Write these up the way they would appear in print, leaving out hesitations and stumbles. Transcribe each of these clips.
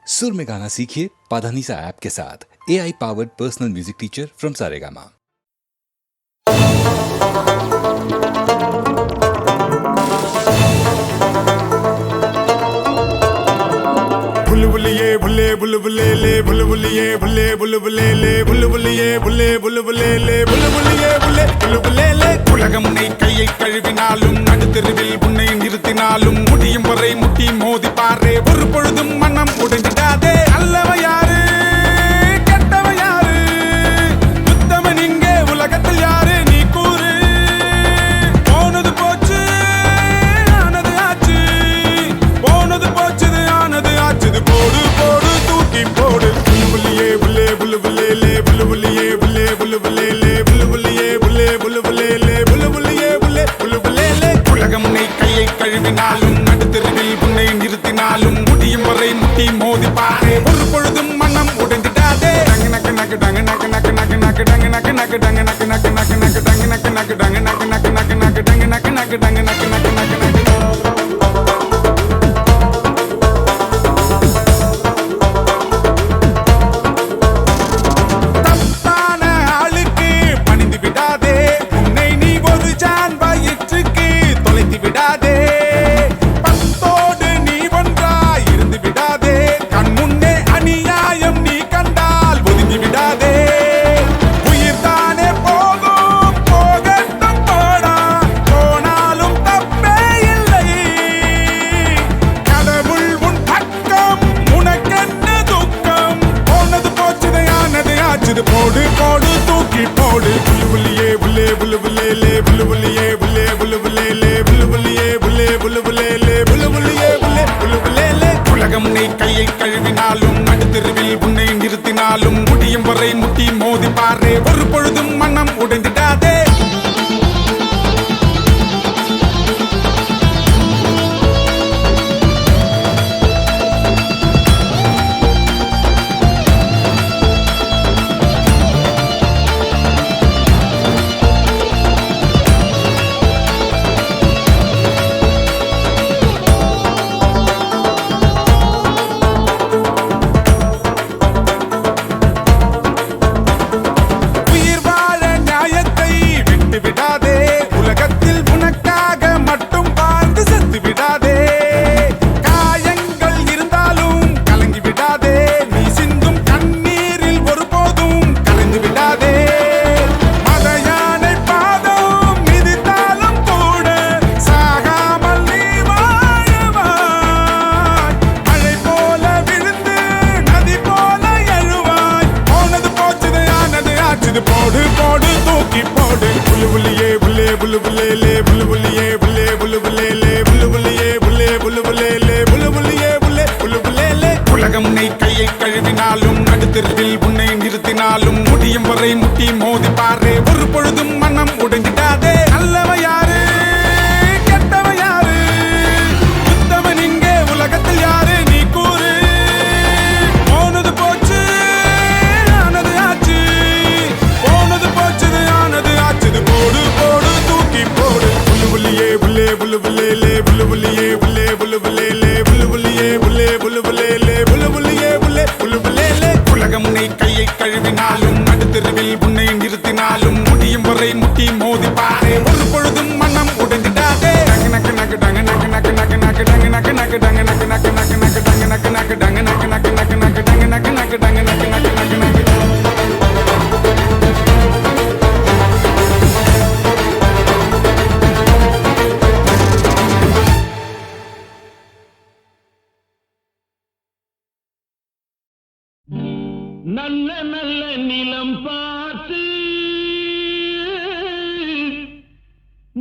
सुर में गाना सीखिए पाधानीसा ऐप के साथ। AI powered personal music teacher from Saregama. बुलबुलिए बुले बुलबुले ले बुलबुलिए बुले बुलबुले ले बुलबुलिए बुले बुलबुले ले बुलबुलिए बुले बुलबुले ले உலகம் உன்னை கையை கழுவினாலும் நடுத்தெருவில் உன்னை நிறுத்தினாலும் முடியும் வரை முட்டி மோதி பாரே ஒரு பொழுதும் மனம் உடைஞ்சிடாதே அல்லவ யாரு கெட்டவ யாரு உத்தமன் இங்கே உலகத்தில் யாரு நீ கூறு போனது போச்சு ஆனது ஆச்சு போனது போச்சுது ஆனது ஆச்சுது போடு போடு தூக்கி போடு புல்லுபுல்லியே புல்லே புல்லுபுல்லே லே புல்லுபுல்லியே புல்லே புல்லுபுல்லே லே புல்லுபுல்லியே புல்லே புல்லுபுல்லே லே புல்லுபுல்லியே புல்லே புல்லுபுல்லே லே உலகம் உன்னை கையை கழுவினாலும் நடுத்தெருவில் உன்னை நிறுத்தினாலும் முடியும் வரை முட்டி மோதி பாரே ஒரு பொழுதும் மனம் உடைந்திடாதே டங்கு நக்கு நக்கு டங்கு நக்கு நக்கு நக்கு நக்கு டங்கு நக்கு நக்கு டங்கு நக்கு நக்கு நக்கு நக்கு டங்கு நக்கு நக்கு டங்கு நக்கு நக்கு நக்கு நக்கு டங்கு நக்கு நக்கு டங்கு நக்கு நக்கு நக்கு நக்கு போடு போடு தூக்கி போடு புல்லுபுல்லியே புல்லே புல்லுபுல்லே லே புல்லுபுல்லியே புல்லே புல்லுபுல்லே லே புல்லுபுல்லியே புல்லே புல்லுபுல்லே லே புல்லுபுல்லியே புல்லே புல்லுபுல்லே லே உலகம் உன்னை கையை கழுவினாலும் நடுத்தெருவில் உன்னை நிறுத்தினாலும் முடியும் வரை முட்டி மோதி பாரே ஒரு பொழுதும் மனம் உடைந்திடாதே போடு போடு தூக்கி போடு புல்லுபுல்லியே புல்லே புல்லுபுல்லே லே புல்லுபுல்லியே புல்லே புல்லுபுல்லே லே புல்லுபுல்லியே புல்லே புல்லுபுல்லே லே புல்லுபுல்லியே புல்லே புல்லுபுல்லே லே உலகம் உன்னை கையை கழுவினாலும் நடுத்தெருவில் உன்னை நிறுத்தினாலும் முடியும் வரை முட்டி மோதி பாரே ஒரு பொழுதும் மனம் உடைஞ்சிடாதே அல்லவ யாரு கெட்டவ யாரு உத்தமன் இங்கே உலகத்தில் யாரு நீ கூறு போனது போச்சு ஆனது ஆச்சு போனது போச்சுது ஆனது ஆச்சுது போடு போடு தூக்கி போடு புல்லுபுல்லியே புல்லே புல்லுபுல்லே லே புல்லுபுல்லியே புல்லே புல்லுபுல்லே லே புல்லுபுல்லியே புல்லே புல்லுபுல்லே லே புல்லுபுல்லியே புல்லே புல்லுபுல்லே லே உலகம் உன்னை கையை கழுவினாலும் நடுத்தெருவில் உன்னை நிறுத்தினாலும் முடியும் வரை முட்டி மோதி பாரே ஒரு பொழுதும் மனம் உடைந்திடாதே டங்கு நக்கு நக்கு டங்கு நக்கு நக்கு நக்கு நக்கு டங்கு நக்கு நக்கு டங்கு நக்கு நக்கு நக்கு நக்கு டங்கு நக்கு நக்கு டங்கு நக்கு நக்கு நக்கு நக்கு டங்கு நக்கு நக்கு டங்கு நக்கு நக்கு நக்கு நக்கு நல்ல நல்ல நிலம் பார்த்து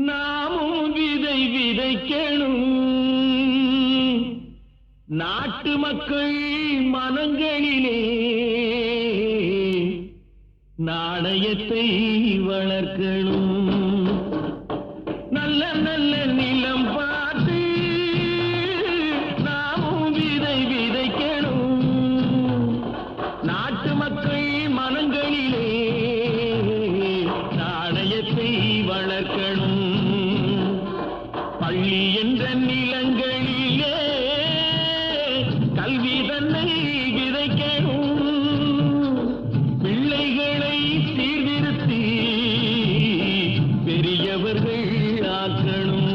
நாமும் விதை விதைக்கணும். நாட்டு மக்கள் மனங்களிலே நாணயத்தை வளர்க்கணும். நல்ல நல்ல நிலம் பார்த்து நாமும் விதை விதைக்கணும். நாட்டு மக்கள் மனங்களிலே நாணயத்தை வளர்க்கணும். பள்ளி என்ற நிலங்களிலே கல்வி தன்னை விதைக்கணும். பிள்ளைகளை சீர்திருத்தி பெரியவர்கள் ஆக்கணும்.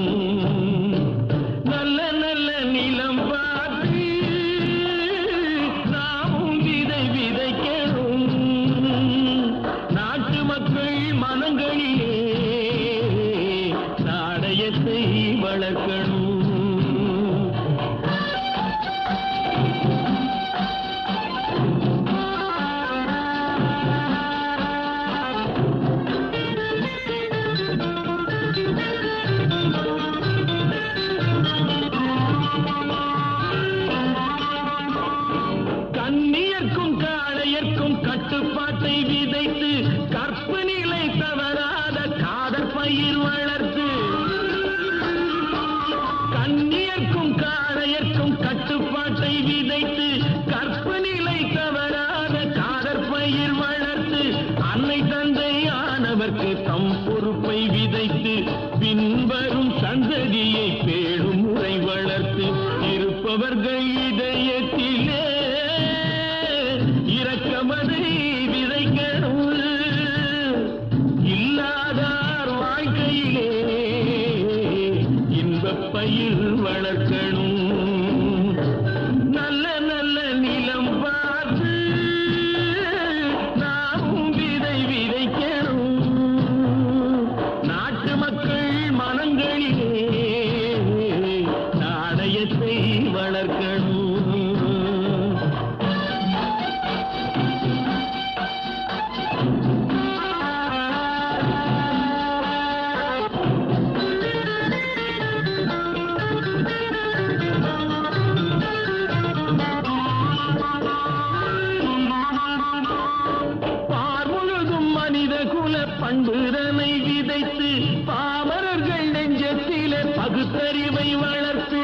நல்ல நல்ல நிலம் பார்த்து நாமும் விதை விதைக்கணும். நாட்டு மக்கள் மனங்களிலே நாணயத்தை வளர்க்கணும். கண்ணியர்க்கும் காளையர்க்கும் கட்டுப்பாட்டை விதைத்து கற்பு நிலை தவறாத காதற் பயிர் வளர்த்து. கண்ணியர்க்கும் காளையர்க்கும் கட்டுப்பாட்டை விதைத்து கற்பு நிலை தவறாத காதற் பயிர் வளர்த்து. அன்னை தந்தையானவர்க்கு தம் பொறுப்பை விதைத்து பின்வரும் சந்ததியை பேடும் முறை வளர்த்து. இருப்பவர்கள் இதயத்திலே இரக்கமதை விதைக்கணும். இல்லாதார் வாழ்க்கையிலே இன்பப் பயிர் வளர்க்கணும். நல்ல நல்ல நிலம் பார்த்து நாமும் விதை விதைக்கணும். நாட்டு மக்கள் மனங்களிலே நாணயத்தை வளர்க்கணும். பார்முழுதும் மனித குல பண்புதனை விதைத்து பாமரர்கள் நெஞ்சத்திலே பகுத்தறிவை வளர்த்து.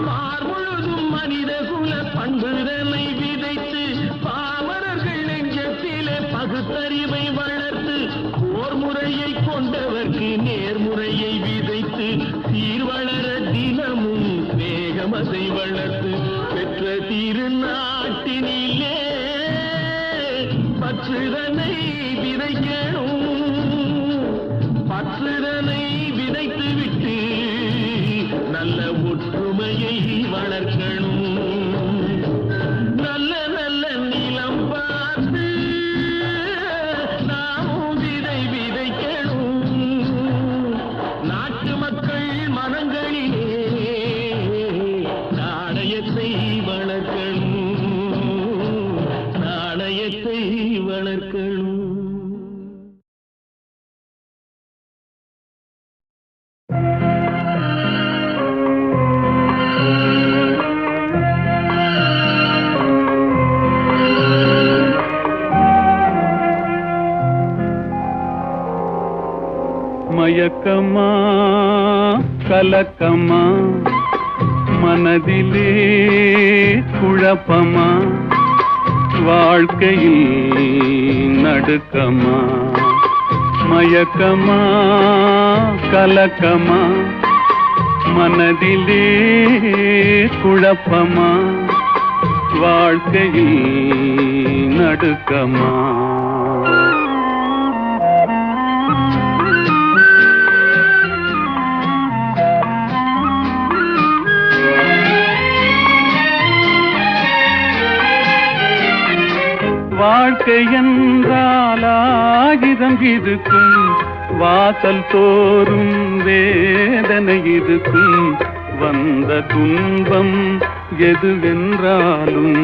பார்முழுதும் மனித குல பண்புதனை விதைத்து பாமரர்கள் நெஞ்சத்திலே பகுத்தறிவை வளர்த்து. போர் முறையை கொண்டவர்க்கு நேர்முறையை விதைத்து சீர் வளர தினமும் வேகமதை வளர்த்து. பெற்ற திருநாட்டினிலே பற்றுதனை விதைக்கணும். பற்றுதனை விதைத்து விட்டு நல்ல ஒற்றுமையை வளர்க்கணும். நல்ல நல்ல நிலம் பார்த்து நாமும் விதை விதைக்கணும். நாட்டு மக்கள் மனங்களிலே நாணயத்தை வளர்க்கணும். நாணயத்தை வளர்க்கணும். மயக்கமா கலக்கமா மனதிலே குழப்பமா வாழ்க்கையில் நடுக்கமா. மயக்கமா கலக்கமா மனதிலே குழப்பமா வாழ்க்கையில் நடுக்கமா. வாழ்க்கை என்றால் ஆயிரம் இருக்கும், வாசல் தோறும் வேதனை இருக்கும். வந்த துன்பம் எதுவென்றாலும்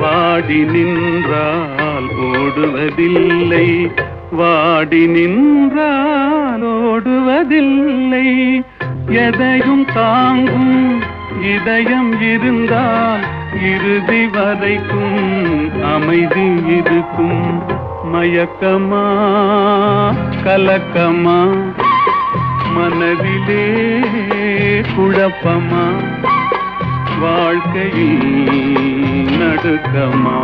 வாடி நின்றால் ஓடுவதில்லை, வாடி நின்றால் ஓடுவதில்லை. எதையும் தாங்கும் இதயம் இருந்தால் இறுதி வரைக்கும் அமைதி இருக்கும். மயக்கமா கலக்கமா மனதிலே குழப்பமா வாழ்க்கையில் நடுக்கமா.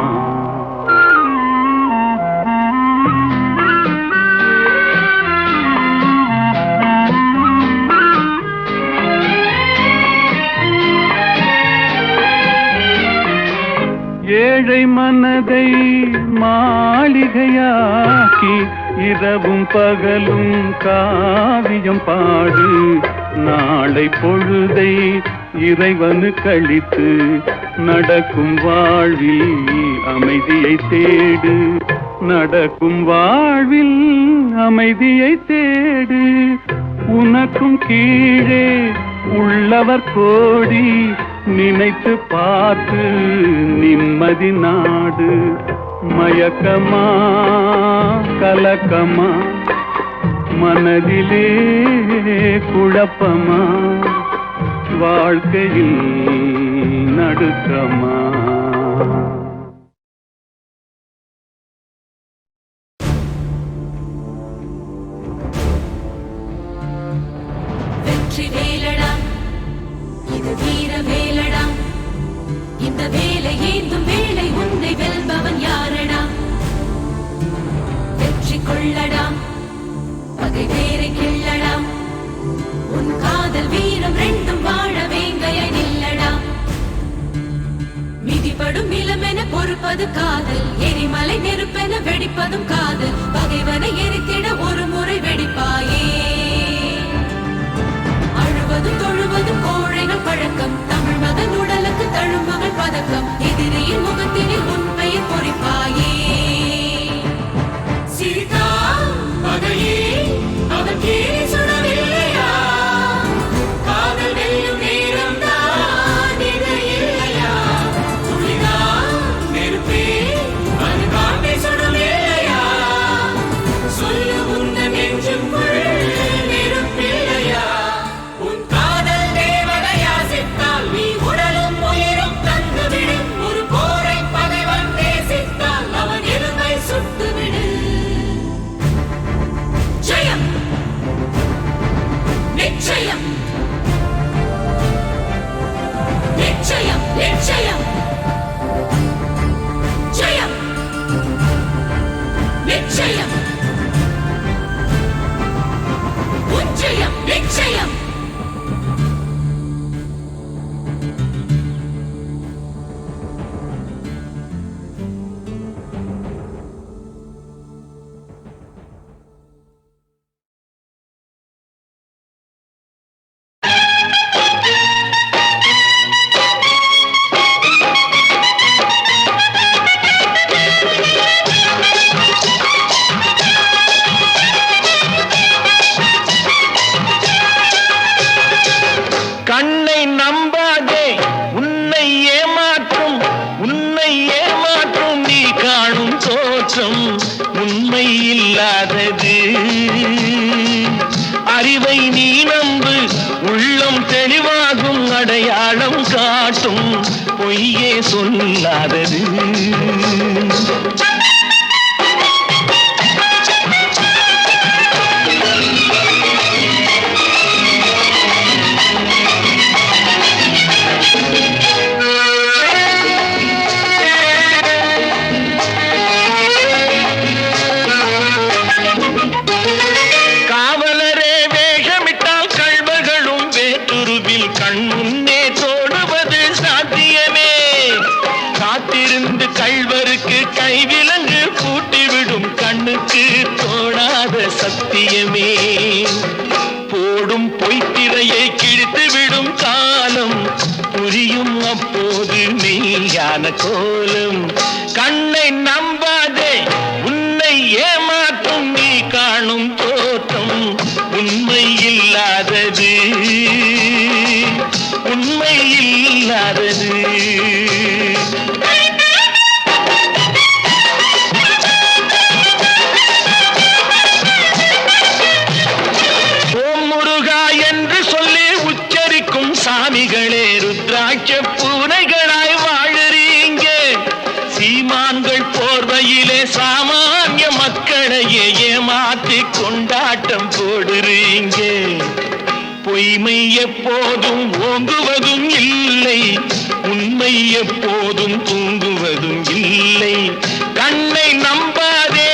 ஏழை மனதை மாளிகையாக்கி இரவும் பகலும் காவியம் பாடு. நாளை பொழுதை இறைவனு கழித்து நடக்கும் வாழ்வில் அமைதியை தேடு. நடக்கும் வாழ்வில் அமைதியை தேடு. உனக்கும் கீழே உள்ளவர் கோடி, நினைத்து பார்த்து நிம்மதி நாடு. மயக்கமா கலக்கமா மனதிலே குழப்பமா, வாழ்க்கையில் நடுக்கமா. வெற்றி வேலடா, இது வீர வேலடா. இந்த வேலை ஏந்தும் வேலை உன்னை வெல்பவன் யாரடா? வெற்றி கொள்ளடா, பகை வேரை கிள்ளடா. உன் காதல் வீரம் ரெண்டும் வாழ வேங்கையை நில்லடா. மிதிப்படும் நிலமென பொறுப்பது காதல், எரிமலை நெருப்பென வெடிப்பதும் காதல். பகைவனை எரித்திட ஒரு முறை வெடிப்பாயே. அழுவதும் தொழுவதும் கோழைகள் பழக்கம், தமிழ் மகன் உடலுக்கு தழும்புகள் பதக்கம். எதிரியின் முகத்தினில் உன் பெயர் பொறிப்பாயே. சிரித்தா பகையே அவன் கேலி சுடவில்லையா? காதல் வெல்லும் நேரம் தான் இது இல்லையா? துளிதான் நெருப்பே அது காட்டை சுடவில்லையா? சொல்லு உந்த நெஞ்சுக்குள் நெருப்பில்லையா? உன் காதல் தேவதையா சித்தால் நீ உடலும் உயிரும் தந்துவிடு. ஒரு போரை பகைவன் நேசித்தால் அவன் எலும்பை சுட்டுவிடு. ஜெயம் நிச்சயம், நிச்சயம் நிச்சயம். ஜெயம் நிச்சயம், உச்சயம் நிச்சயம். கண்ணை நம்பாதே, உன்னை ஏமாற்றும் நீ காணும் தோற்றம் உண்மை இல்லாதது. அறிவை நீ நம்பு, உள்ளம் தெளிவாகும், அடையாளம் காட்டும் பொய்யே சொல்லாதது. காவலரே வேஷமிட்டால் கள்வர்களும் வேற்றுருவில் கண் முன்னே தோடுவது சாத்தியமே. காத்திருந்து கள்வருக்கு கைவிலங்கு பூட்டிவிடும் கண்ணுக்கு தோணாத சத்தியமே. போடும் பொய்த்திரையை கிழித்துவிடும் காலம் புரியும் அப்போது மெய்யான கோலம். கண்ணை நம்பாதே, உன்னை ஏமாற்றும் நீ காணும் தோற்றம் உண்மை இல்லாதது, உண்மை இல்லாதது. ஓம் முருகா என்று சொல்லி உச்சரிக்கும் சாமிகளே ருத்ராட்ச பூனைகளாய் வாழறீங்க. சீமான்கள் போர்வையிலே சாமானிய மக்களையே ஏமாற்றி கொண்டாட்டம் போடுறீங்க. பொய்மை எப்போதும் ஓங்குவதும் இல்லை, உண்மை எப்போதும் தூங்குவதும் இல்லை. கண்ணை நம்பாதே.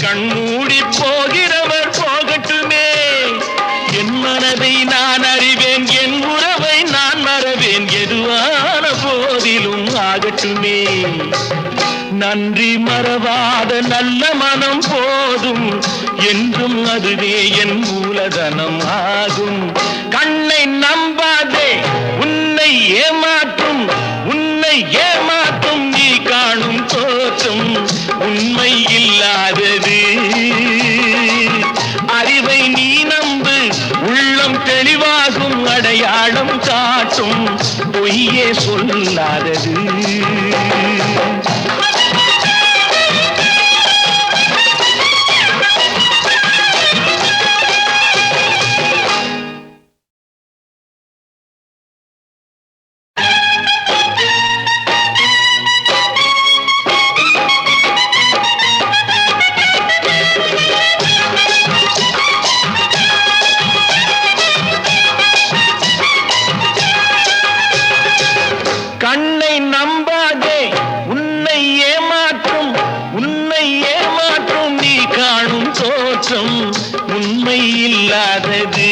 கண்மூடி போகிறவர் போகட்டுமே. என் மனதை நான் அறிவேன், என் உறவை நான் மறவேன், எதுவான போதிலும் ஆகட்டுமே. நன்றி மறவாத நல்ல மனம் போதும், என்றும் அதுவே என் மூலதனம் ஆகும். கண்ணை நம்பாதே, உன்னை ஏமாற்றும், உன்னை ஏமாற்றும் நீ காணும் தோற்றம் உண்மை இல்லாதது. அறிவை நீ நம்பு, உள்ளம் தெளிவாகும், அடையாளம் காட்டும், பொய்யே சொல்லாதது. கண்ணை நம்பாதே, உன்னை ஏமாற்றும், உன்னை ஏமாற்றும் நீ காணும் தோற்றம் உண்மை இல்லாதது.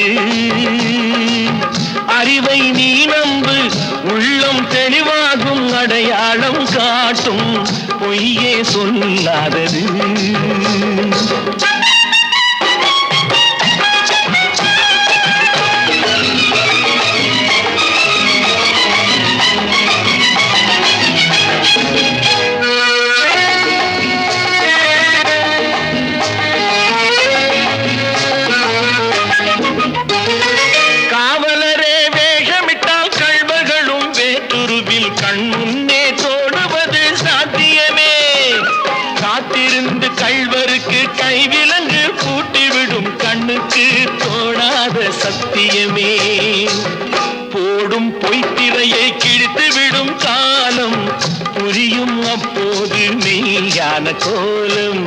அறிவை நீ நம்பு, உள்ளம் தெளிவாகும், அடையாளம் காட்டும், பொய்யே சொல்லாதது. காவலரே வேஷமிட்டால் கள்வர்களும் வேற்றுருவில் கண் முன்னே தோடுவது சாத்தியமே. காத்திருந்து கள்வருக்கு கைவிலங்கு பூட்டிவிடும் கண்ணுக்கு தோடாத சத்தியமே. போடும் பொய்த்திரையை கிழித்துவிடும் காலம் புரியும் அப்போது மெய்யான கோலம்.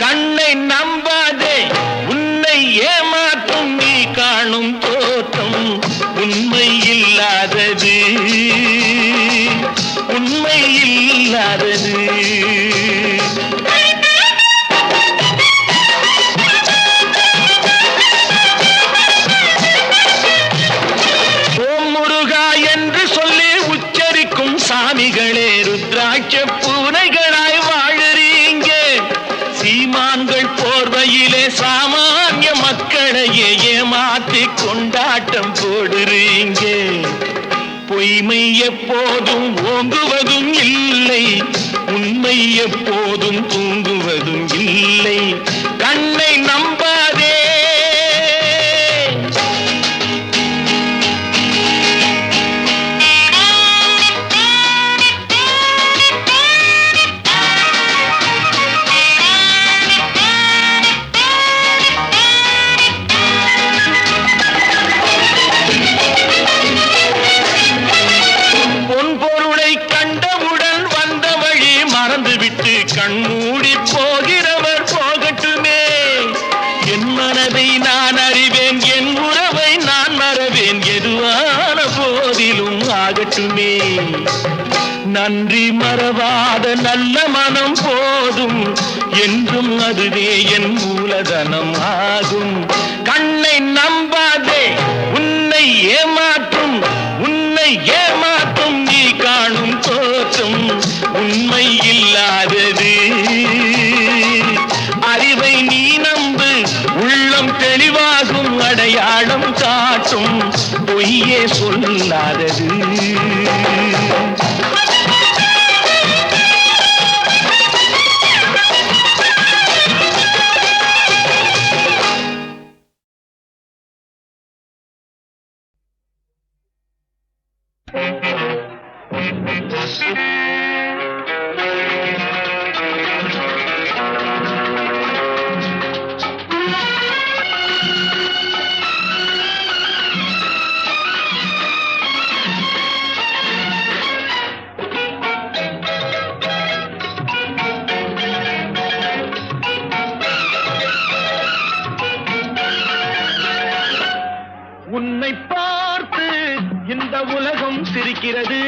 கண்ணை நம்பாதே, உன்னை ஏமாற்றும் நீ காணும் தோற்றம் உண்மை இல்லாதது, உண்மை இல்லாதது. ஓம் முருகா என்று சொல்லி உச்சரிக்கும் சாமிகளே, ருத்ராட்ச பூனைகளாய் வாழுறீங்க. சீமான்கள் போர்வையிலே சாமானிய மக்களையே ஏமாற்றி கொண்டாட்டம் போடுறீங்க. பொய்மை எப்போதும் ஓங்குவதும் இல்லை, உண்மை எப்போதும் தூங்குவதும் இல்லை. கண்ணை நம்பாதே. பொன்பொருளை கண்டவுடன் வந்த வழி மறந்துவிட்டு கண்மூடி போகிறவர் போகட்டுமே. என் மனதை நான் அறிவேன், என் உறவை நான் மறவேன், எதுவான போதிலும் ஆகட்டுமே. நன்றி மறவாத நல்ல மனம் போதும், என்றும் அதுவே என் மூலதனம் ஆகும். கண்ணை நம்பாதே, உன்னை ஏமாற்றும், உன்னை ஏமாற்றும் நீ காணும் தோற்றம் உண்மை இல்லாதது. அறிவை நீ நம்பு, உள்ளம் தெளிவாகும், அடையாளம் காட்டும், பொய்யே சொல்லாதது. உன்னை பார்த்து இந்த உலகம் சிரிக்கிறது,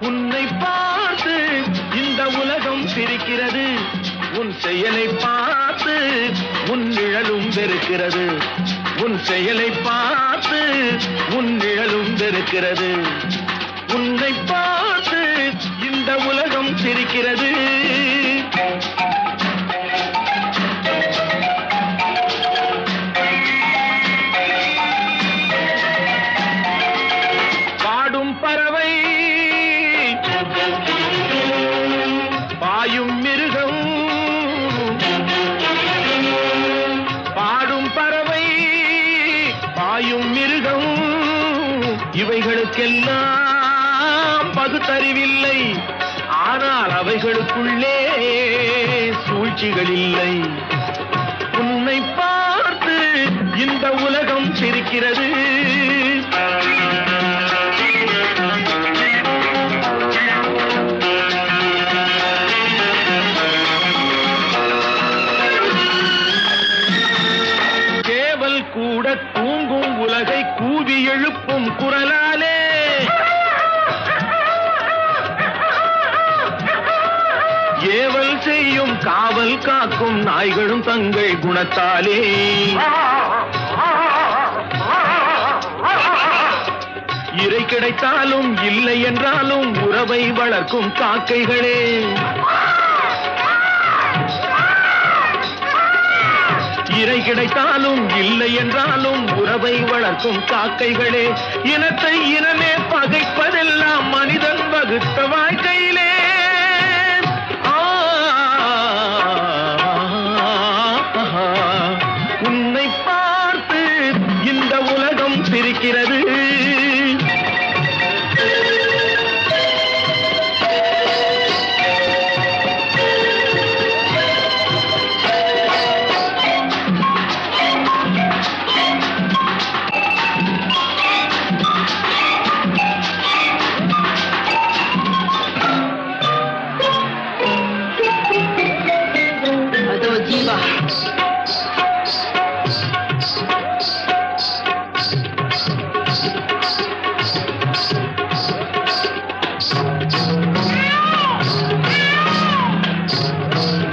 உன்னை பார்த்து இந்த உலகம் உலகம் சிரிக்கிறது உன் செயலை பார்த்து உன் நிழலும் வெறுக்கிறது உன் செயலை பார்த்து உன் நிழலும் வெறுக்கிறது உன்னை பார்த்து இந்த உலகம் சிரிக்கிறது பாடும் பறவை பாயும் மிருகம் பாடும் பறவை பாயும் மிருகம் இவைகளுக்கெல்லாம் பகுத்தறிவில்லை ஆனால் அவைகளுக்குள்ளே சூழ்ச்சிகள் இல்லை உன்னை பார்த்து இந்த உலகம் சிரிக்கிறது கேவல் கூட தூங்கும் உலகை கூவி எழுப்பும் குரலாலே ஏவல் செய்யும் காவல் காக்கும் நாய்களும் தங்கள் குணத்தாலே இறை கிடைத்தாலும் இல்லை என்றாலும் உறவை வளர்க்கும் காக்கைகளே இறை கிடைத்தாலும் இல்லை என்றாலும் உறவை வளர்க்கும் காக்கைகளே இனத்தை இனமே பகைப்பதெல்லாம் மனிதன் வகுத்த வாழ்க்கையிலே உன்னை பார்த்து இந்த உலகம் சிரிக்கிறது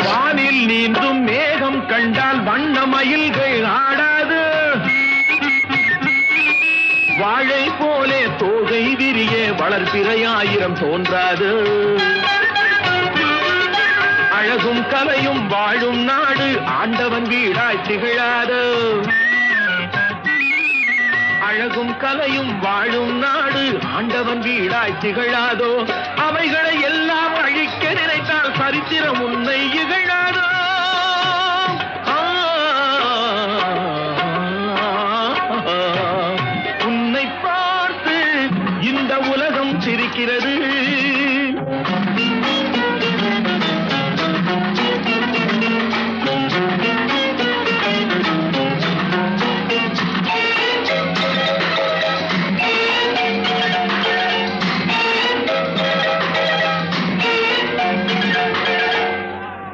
வானில் நீந்தும் மேகம் கண்டால் வண்ண மயில்கள் ஆடாது வாழை போலே தோகை விரிய வளர்பிறையாயிரம் தோன்றாது அழகும் கலையும் வாழும் நாடு ஆண்டவன் வீடாய் திகழாது அழகும் கலையும் வாழும் நாடு ஆண்டவன் வீடாய் திகழாதோ அவைகளை எல்லாம் அழிக்க நினைத்தால் சரித்திரம் உன்னை இகழாதோ உன்னை பார்த்து இந்த உலகம் சிரிக்கிறது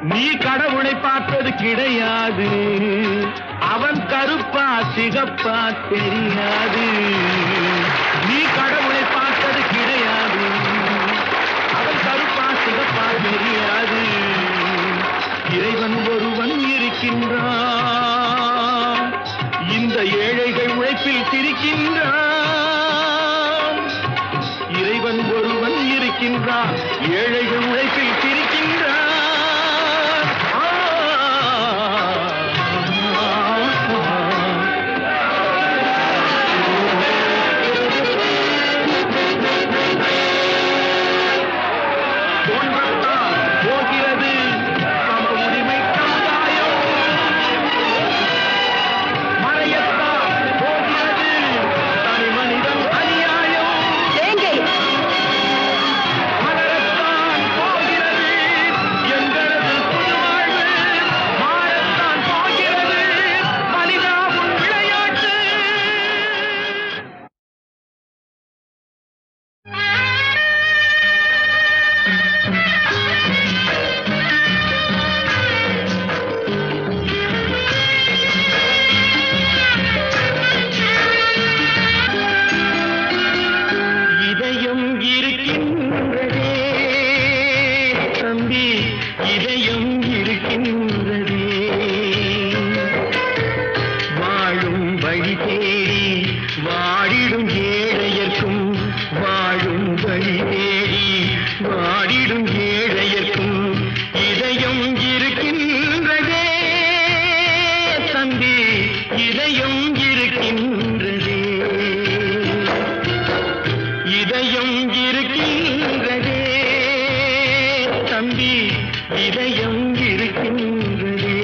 நீ கடவுளை பார்த்தது கிடையாது அவன் கருப்பா சிகப்பா தெரியாது நீ கடவுளை பார்த்தது கிடையாது அவன் கருப்பா சிகப்பா தெரியாது இறைவன் ஒருவன் இருக்கின்றான் இந்த ஏழைகள் உழைப்பில் சிரிக்கின்றான் இறைவன் ஒருவன் இருக்கின்றான் ஏழைகள் உழைப்பில் சிரிக்கின்றான் போகிறது சம உரிமை சமுதாயம் மறையத்தான் போகிறது தனி மனிதன் அநியாயம் மலரத்தான் போகிறது இதயம் இருக்கின்றதே வாழும் வழி தேடி வாடிடும் ஏழையர்க்கும் வாழும் வழி தேடி வாடிடும் ஏழையர்க்கும் இதயம் இருக்கின்றதே தம்பி இதயம் இருக்கின்றதே இதயம் இருக்கின்றதே தம்பி இதயம் இருக்கின்றதே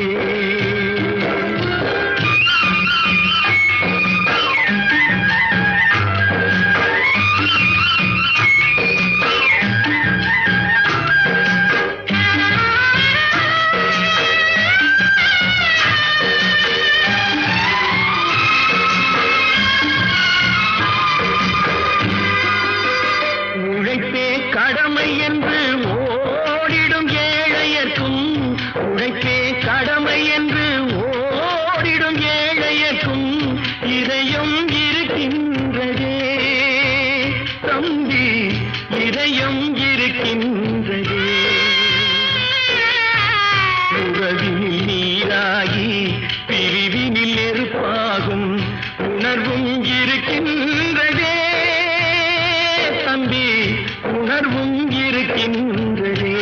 உழைப்பே கடமை என்று ஓடிடும் ஏழையர்க்கும் உழைப்பே கடமை என்று ஓடிடும் ஏழையர்க்கும் இதயம் இருக்கின்றதே தம்பி இதயம் இருக்கின்றதே உறவினில் நீராகி பிரிவினில் நெருப்பாகும் உணர்வும் இருக்கின்றதே தம்பி உணர்வும் இருக்கின்றதே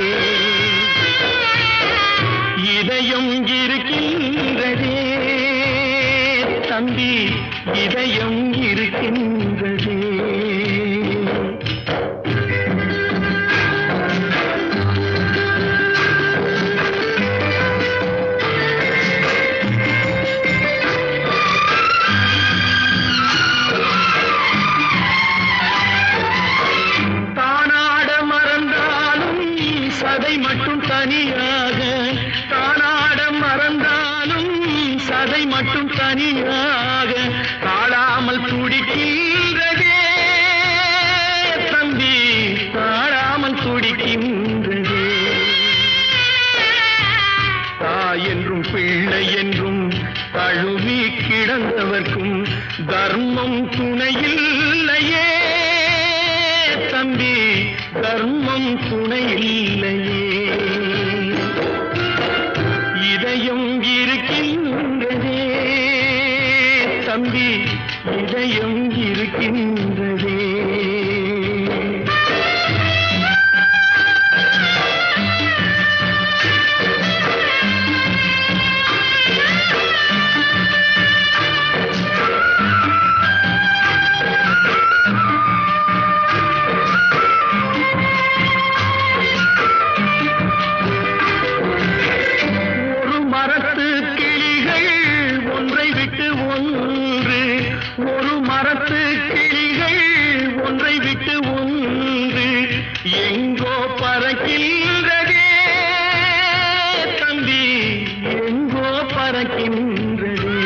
இதயம் இருக்கின்றதே தம்பி இதயம் இருக்கின்றதே தானாட மறந்தாலும் சதை மட்டும் தனியாக தானாட மறந்தாலும் சதை மட்டும் தனியாக தாழாமல் துடிக்கின்றதே தம்பி தாழாமல் துடிக்கின்றதே தாய் என்றும் பிள்ளை என்றும் தழுவி கிடந்தவர்க்கும் தர்மம் துணையில்லையே தம்பி தர்மம் துணையில்லையே இதயம் இருக்கின்றதே தம்பி இதயம் இருக்கின்றதே ஒரு மரத்து கிளிகள் ஒன்றை விட்டு ஒன்று ஒரு மரத்து கிளிகள் ஒன்றை விட்டு ஒன்று எங்கோ பறக்கின்றதே தம்பி எங்கோ பறக்கின்றதே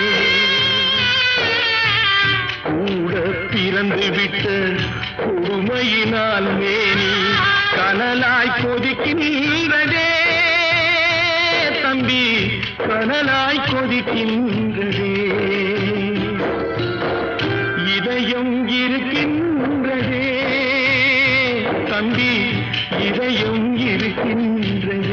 கூட பிறந்து விட்ட கொடுமையினால் மேனி கனலாய் கொதிக்கின்றதே தம்பி கனலாய் கொதிக்கின்றதே இதயம் இருக்கின்றதே தம்பி இதயம் இருக்கின்றதே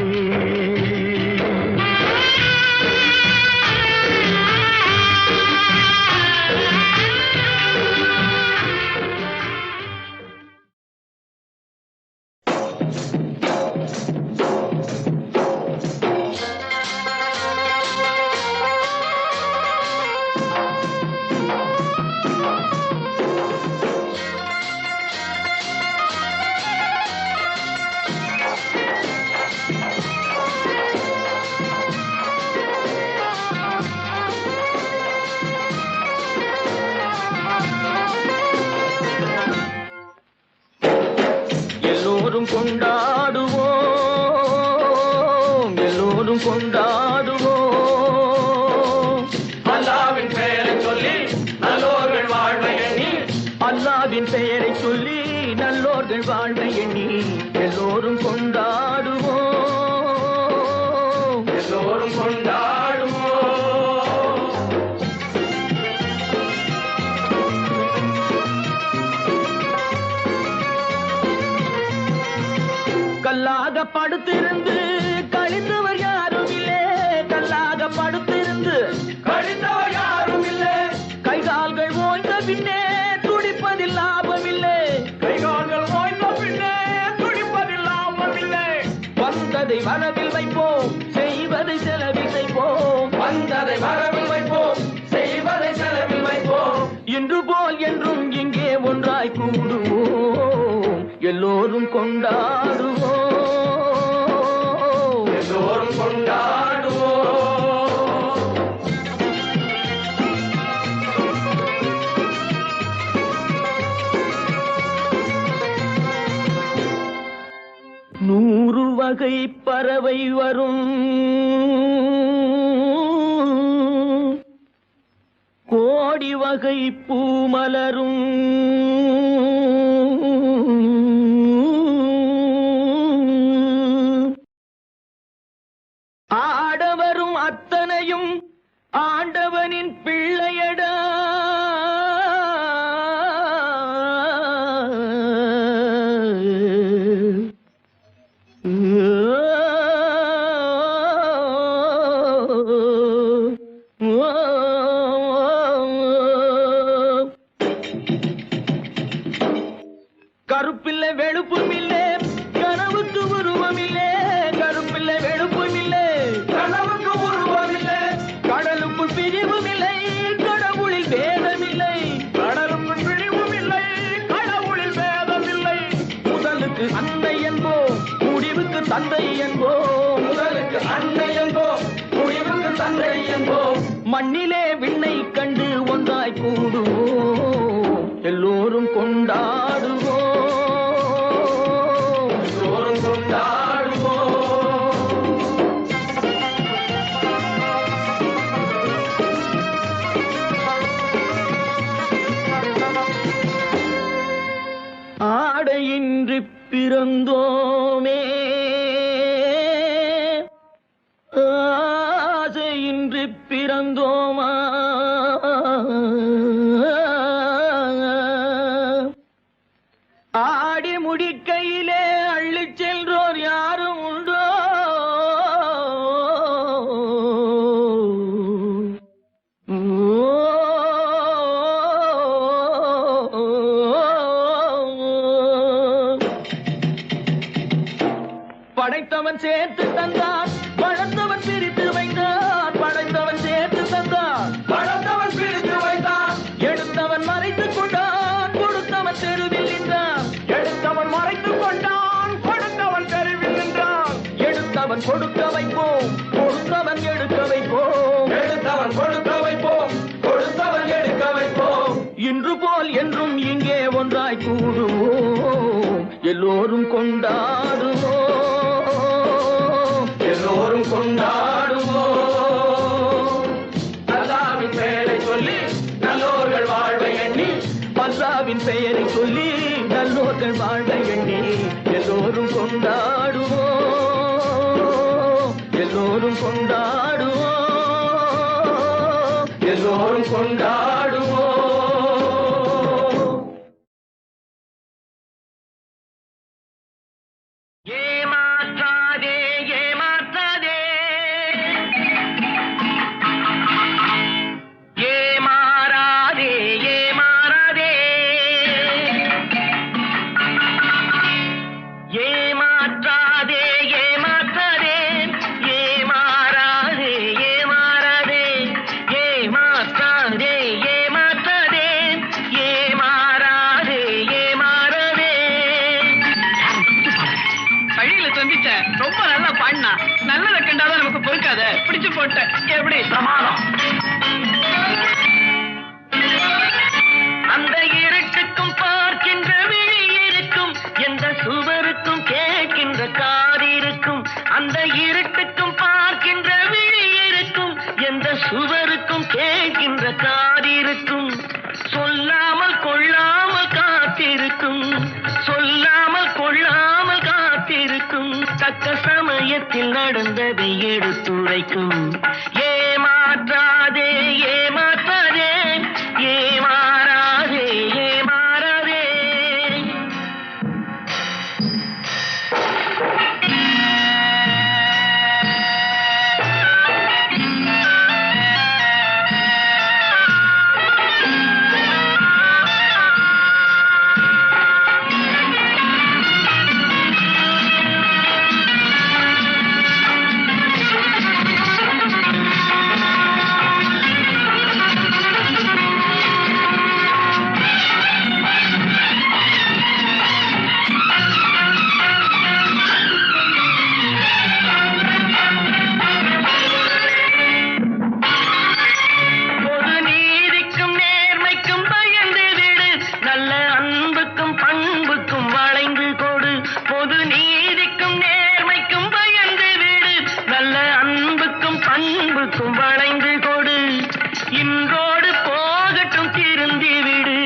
எல்லோரும் கொண்டாடுவோம் எல்லோரும் கொண்டாடுவோம் அல்லாவின் பெயரை சொல்லி நல்லோர்கள் வாழ்வை எண்ணி அல்லாவின் பெயரை சொல்லி நல்லோர்கள் வாழ்வை எண்ணி எல்லோரும் கொண்டாடுவோம் எல்லோரும் கொண்டாடுவோம் கல்லாக படுத்திருந்து கை வரவில் வைப்போம், செய்வதை செலவில் செய்வோம். வந்ததை வரவில் வைப்போம், செய்வதை செலவில் வைப்போம். இன்று போல் என்றும் இங்கே ஒன்றாய் கூடுவோம், எல்லோரும் கொண்டாடுவோம், எல்லோரும் கொண்டாடுவோம். நூறு வகை பறவை வரும், கோடி வகை பூமலரும், ஆடவரும் அத்தனையும் ஆண்டவனின் பிள்ளையடா. கருப்பில்லை வெளுப்பும் இல்லை, கனவுக்கு உருவம் இல்லை. கருப்பில்லை வெளுப்பும் இல்லை, கனவுக்கு உருவம் இல்லை. கடலுக்குள் பிரிவும் இல்லை, கடவுளில் வேதம் இல்லை. கடலுக்குள் பிரிவும் இல்லை, கடவுளில் வேதம் இல்லை. முதலுக்கு அன்னை என்போம், முடிவுக்கு தந்தை என்போம். முதலுக்கு அன்னை என்போம், முடிவுக்கு தந்தை என்போம். மண்ணிலே விண்ணை கண்டு ஒன்றாய் கூடுவோம், எல்லோரும் கொண்டாடுவோம், எல்லோரும் கொண்டாடுவோம். ஆடையின்றி பிறந்தோமே, ஆசையின்றி பிறந்தோமா. ஆடி முடிக்கையிலே அள்ளிச் செல்றோர் யாரும் உண்டோ. படைத்தவன் சேர்த்து தந்தான், படைத்தவன் பிரித்து வைத்தான். படைத்தவன் சேர்த்து தந்தான், படைத்தவன் பிரித்து வைத்தான். எடுத்தவன் மறைத்துக் கொண்டான், கொடுத்தவன் தெருவில் நின்றான். எடுத்தவன் மறைத்துக் கொண்டான், கொடுத்தவன் தெருவில் நின்றான். எடுத்தவன் கொடுக்க வைப்போம், கொடுத்தவன் எடுக்க வைப்போம். எடுத்தவன் கொடுக்க வைப்போம், கொடுத்தவன் எடுக்க வைப்போம். இன்று போல் என்றும் இங்கே ஒன்றாய் கூடுவோம், எல்லோரும் கொண்டாடுவோம், எல்லோரும் கொண்டாடுவோம். அல்லாவின் பெயரை சொல்லி நல்லோர்கள் வாழ்வை எண்ணி, அல்லாவின் பெயரை சொல்லி நல்லோர்கள் வாழ்வை எண்ணி, எல்லோரும் கொண்டாடுவோம், எல்லோரும் கொண்டாடுவோம், எல்லோரும் கொண்டாடுவோம். ஏமாற்றாதே ஏமாற்றாதே, ஏமாறாதே ஏமாறாதே, ஏமாற்றாதே ஏமாற்றாதே, ஏமாறாதே ஏமாறாதே, ஏமாற்றாதே ஏமாற்றாதே, ஏமாறாதே ஏமாறாதே. பழியில சந்திச்ச ரொம்ப நல்லா பாடினா, நல்லதை கண்டாதான் நமக்கு பொறுக்காத, பிடிச்சு போட்ட எப்படி பிரமாதம். அந்த இருட்டுக்கும் பார்க்கின்ற விழி இருக்கும், எந்த சுவருக்கும் கேட்கின்ற காது இருக்கும். அந்த இருட்டுக்கும் பார்க்கின்ற விழி இருக்கும், எந்த சுவருக்கும் கேட்கின்ற காது இருக்கும். சொல்லாமல் கொள்ளாமல் காத்திருக்கும், சொல்லாமல் கொள்ளாமல் காத்திருக்கும். தக்க சமயத்தில் நடந்ததை எடுத்துரைக்கும். ஏமாற்றாதே ஏமாற்றாதே, ஏமாறாதே ஏமாறாதே. முறுக்கும் வளைந்து கொடு இன்றோடு போகட்டும் திருந்தி விடு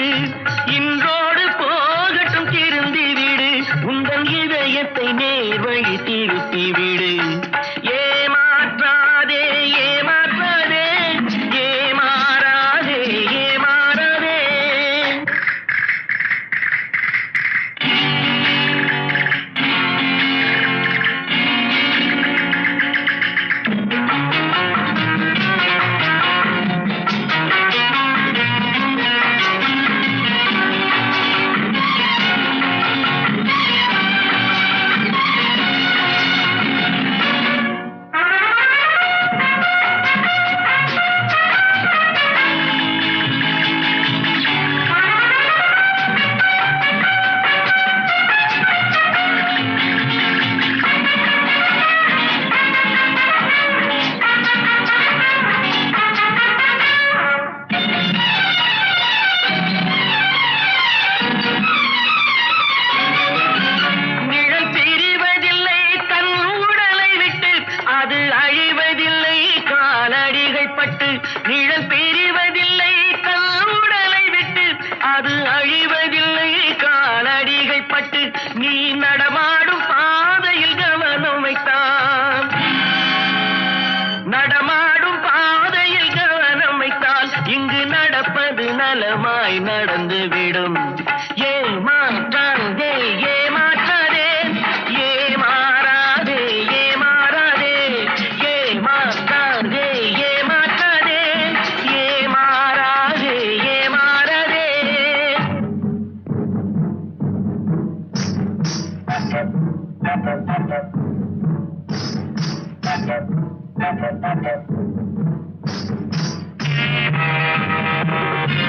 இன்றோடு போகட்டும் திருந்தி விடு உந்தன் இதயத்தை நேர் வழி திருப்பி விடு ஏமாற்றாதே ஏமாற்றாதே ஏமாறாதே ஏமாறாதே நிழல் பிரிவதில்லை தன் உடலை விட்டு அது அழிவதில்லை காலடிகள் பட்டு நிழல் பிரிவதில்லை தன் உடலை விட்டு அது அழிவதில்லை காலடிகள் பட்டு நீ நடமாடும் பாதையில் கவனம் வைத்தான் நடமாடும் பாதையில் கவனம் வைத்தால் இங்கு நடப்பது நலமாய் நடந்துவிடும் ஏமாற்றாதே ஏமாற்றாதே ஏமாறாதே ஏமாறாதே ஏமாற்றாதே ஏமாற்றாதே ஏமாறாதே ஏமாறாதே Thank you.